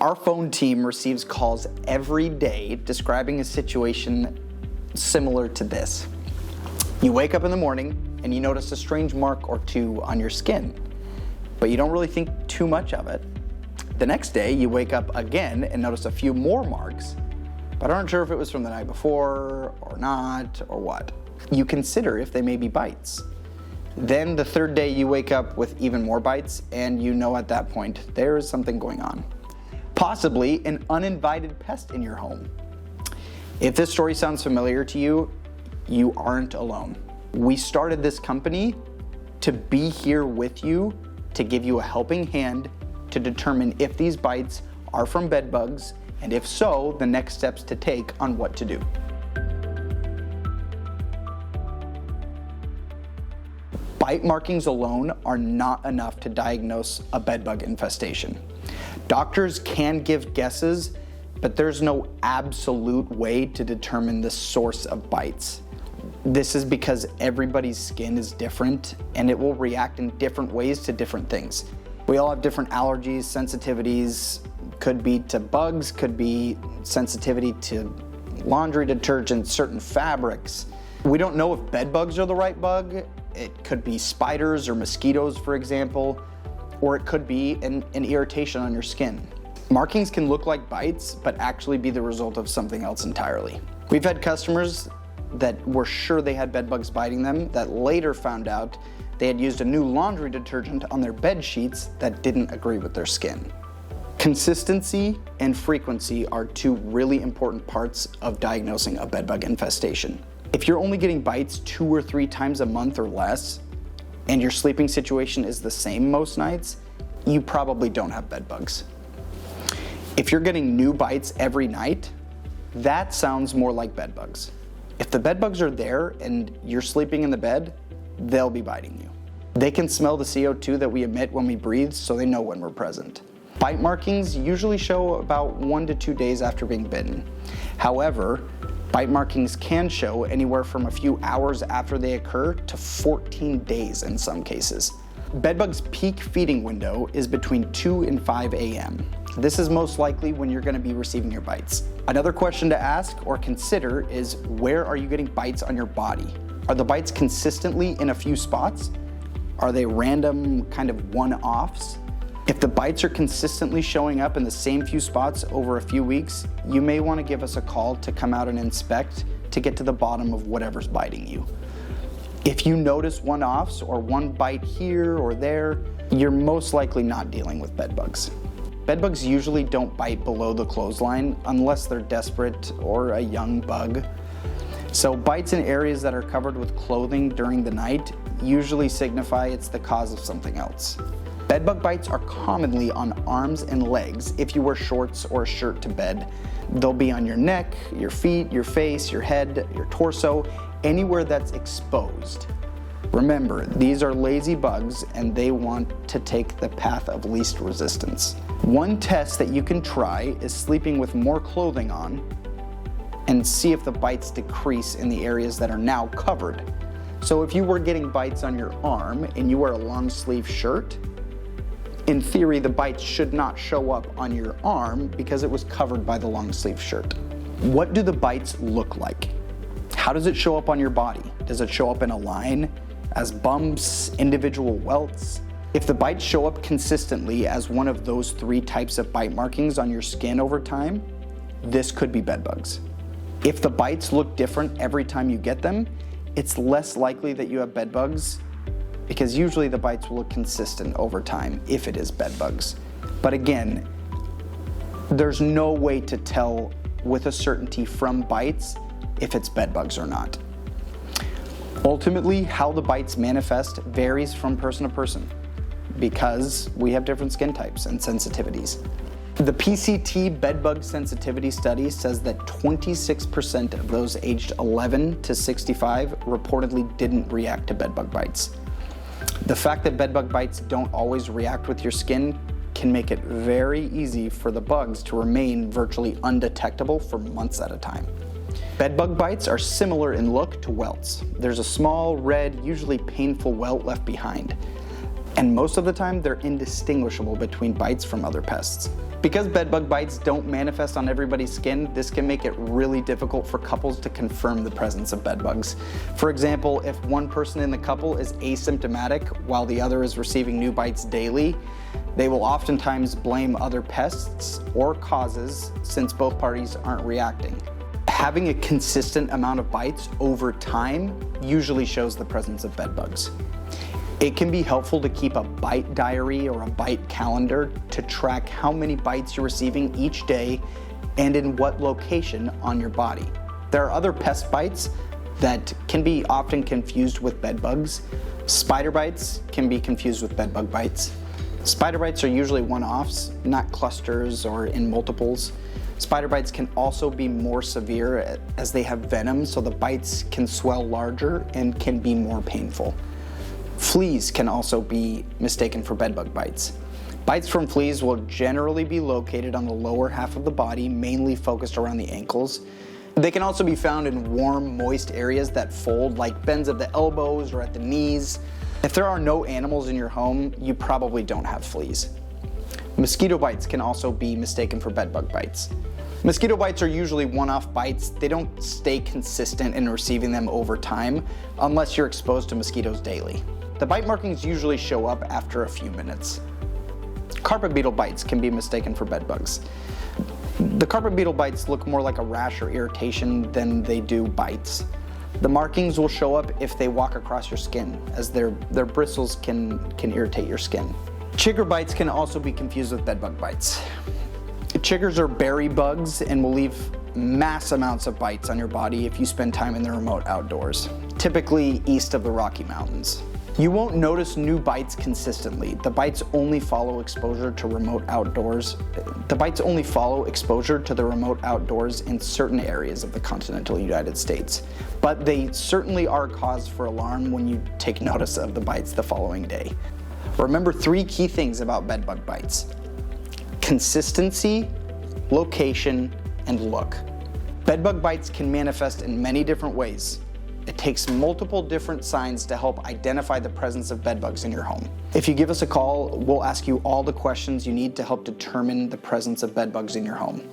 Our phone team receives calls every day describing a situation similar to this. You wake up in the morning and you notice a strange mark or two on your skin, but you don't really think too much of it. The next day you wake up again and notice a few more marks, but aren't sure if it was from the night before or not or what. You consider if they may be bites. Then the third day you wake up with even more bites, and you know at that point there is something going on. Possibly an uninvited pest in your home. If this story sounds familiar to you, you aren't alone. We started this company to be here with you, to give you a helping hand to determine if these bites are from bed bugs, and if so, the next steps to take on what to do. Bite markings alone are not enough to diagnose a bedbug infestation. Doctors can give guesses, but there's no absolute way to determine the source of bites. This is because everybody's skin is different and it will react in different ways to different things. We all have different allergies, sensitivities, could be to bugs, could be sensitivity to laundry detergent, certain fabrics. We don't know if bed bugs are the right bug. It could be spiders or mosquitoes, for example, or it could be an irritation on your skin. Markings can look like bites, but actually be the result of something else entirely. We've had customers that were sure they had bed bugs biting them that later found out they had used a new laundry detergent on their bed sheets that didn't agree with their skin. Consistency and frequency are two really important parts of diagnosing a bedbug infestation. If you're only getting bites 2 or 3 times a month or less, and your sleeping situation is the same most nights, you probably don't have bed bugs. If you're getting new bites every night, that sounds more like bed bugs. If the bed bugs are there and you're sleeping in the bed, they'll be biting you. They can smell the CO2 that we emit when we breathe, so they know when we're present. Bite markings usually show about 1 to 2 days after being bitten. However, bite markings can show anywhere from a few hours after they occur to 14 days in some cases. Bedbugs' peak feeding window is between 2 and 5 a.m. This is most likely when you're going to be receiving your bites. Another question to ask or consider is, where are you getting bites on your body? Are the bites consistently in a few spots? Are they random kind of one-offs? If the bites are consistently showing up in the same few spots over a few weeks, you may want to give us a call to come out and inspect to get to the bottom of whatever's biting you. If you notice one-offs or one bite here or there, you're most likely not dealing with bed bugs. Bed bugs usually don't bite below the clothesline unless they're desperate or a young bug. So bites in areas that are covered with clothing during the night usually signify it's the cause of something else. Bedbug bites are commonly on arms and legs if you wear shorts or a shirt to bed. They'll be on your neck, your feet, your face, your head, your torso, anywhere that's exposed. Remember, these are lazy bugs and they want to take the path of least resistance. One test that you can try is sleeping with more clothing on and see if the bites decrease in the areas that are now covered. So if you were getting bites on your arm and you wear a long sleeve shirt, in theory, the bites should not show up on your arm because it was covered by the long sleeve shirt. What do the bites look like? How does it show up on your body? Does it show up in a line, as bumps, individual welts? If the bites show up consistently as one of those 3 types of bite markings on your skin over time, this could be bed bugs. If the bites look different every time you get them, it's less likely that you have bed bugs, because usually the bites will look consistent over time if it is bed bugs. But again, there's no way to tell with a certainty from bites if it's bed bugs or not. Ultimately, how the bites manifest varies from person to person because we have different skin types and sensitivities. The PCT bedbug sensitivity study says that 26% of those aged 11 to 65 reportedly didn't react to bedbug bites. The fact that bedbug bites don't always react with your skin can make it very easy for the bugs to remain virtually undetectable for months at a time. Bedbug bites are similar in look to welts. There's a small, red, usually painful welt left behind. And most of the time, they're indistinguishable between bites from other pests. Because bedbug bites don't manifest on everybody's skin, this can make it really difficult for couples to confirm the presence of bedbugs. For example, if one person in the couple is asymptomatic while the other is receiving new bites daily, they will oftentimes blame other pests or causes since both parties aren't reacting. Having a consistent amount of bites over time usually shows the presence of bedbugs. It can be helpful to keep a bite diary or a bite calendar to track how many bites you're receiving each day and in what location on your body. There are other pest bites that can be often confused with bedbugs. Spider bites can be confused with bedbug bites. Spider bites are usually one-offs, not clusters or in multiples. Spider bites can also be more severe as they have venom, so the bites can swell larger and can be more painful. Fleas can also be mistaken for bedbug bites. Bites from fleas will generally be located on the lower half of the body, mainly focused around the ankles. They can also be found in warm, moist areas that fold, like bends of the elbows or at the knees. If there are no animals in your home, you probably don't have fleas. Mosquito bites can also be mistaken for bedbug bites. Mosquito bites are usually one-off bites. They don't stay consistent in receiving them over time unless you're exposed to mosquitoes daily. The bite markings usually show up after a few minutes. Carpet beetle bites can be mistaken for bedbugs. The carpet beetle bites look more like a rash or irritation than they do bites. The markings will show up if they walk across your skin, as their bristles can irritate your skin. Chigger bites can also be confused with bedbug bites. Chiggers are berry bugs and will leave mass amounts of bites on your body if you spend time in the remote outdoors, typically east of the Rocky Mountains. You won't notice new bites consistently. The bites only follow exposure to remote outdoors. The bites only follow exposure to the remote outdoors in certain areas of the continental United States. But they certainly are cause for alarm when you take notice of the bites the following day. Remember 3 key things about bedbug bites: consistency, location, and look. Bedbug bites can manifest in many different ways. It takes multiple different signs to help identify the presence of bedbugs in your home. If you give us a call, we'll ask you all the questions you need to help determine the presence of bedbugs in your home.